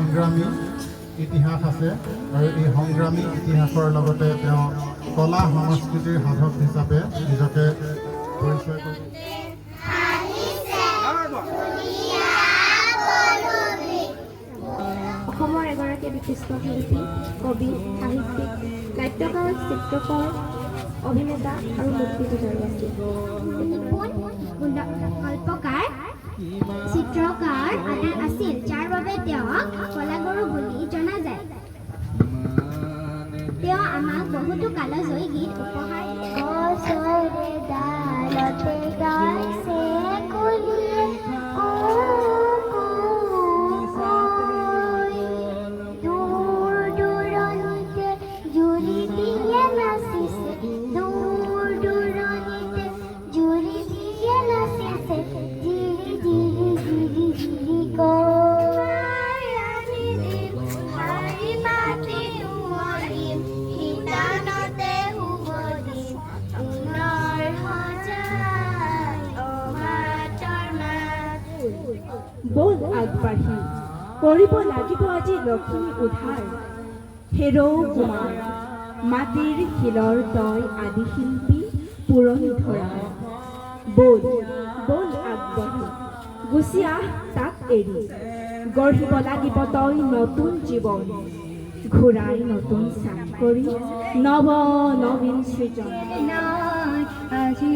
সংগ্ৰামী ইতিহাস আছে আৰু এই সংগ্ৰামী ইতিহাসৰ লগতে তেওঁ কলা সংস্কৃতিৰ সাধক হিচাপে নিজকে পৰিচয় কৰিছে। অসমৰ এগৰাকী বিশিষ্ট শিল্পী, কবি, সাহিত্যিক, নাট্যকাৰ, চিত্ৰকৰ, অভিনেতা আৰু মুক্তিযুঁজাৰু আছিল। কল্পকাৰ, চিত্ৰকাৰ আদি আছিল, যাৰ বাবে তেওঁক কলাগুৰু বুলি জনা যায়। তেওঁ আমাক বহুতো কালজয়ী গীত উপহাৰ বল আগবাঢ়ি কৰিব লাগিব আজি লক্ষ্মী উদ্ধাৰ। হেৰৌ কুমাৰ মাটিৰ শিলৰ তই আদি শিল্পী পুৰণি ধৰা। বল বল আগবাঢ়ি গুচি আহ তাক এৰি, গঢ়িব লাগিব তই নতুন জীৱন, ঘূৰাই নতুন চাক কৰি নৱ নবীন সৃজন। আজি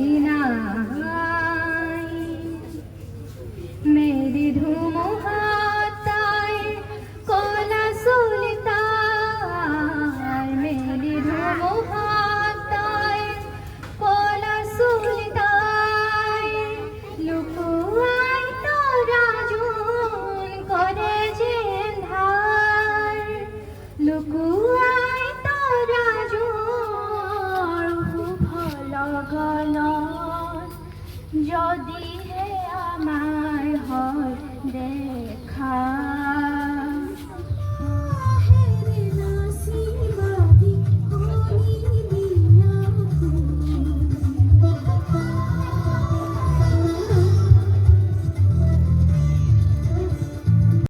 मेरी धूमहाताय कोला सुलताय, मेरी धूमहाताय कोला सुलताय, लुकुआय तो राजुन करे जेंधार, लुकुआय तो राजुन भल गलत যদি হে আমার হয় দেখা।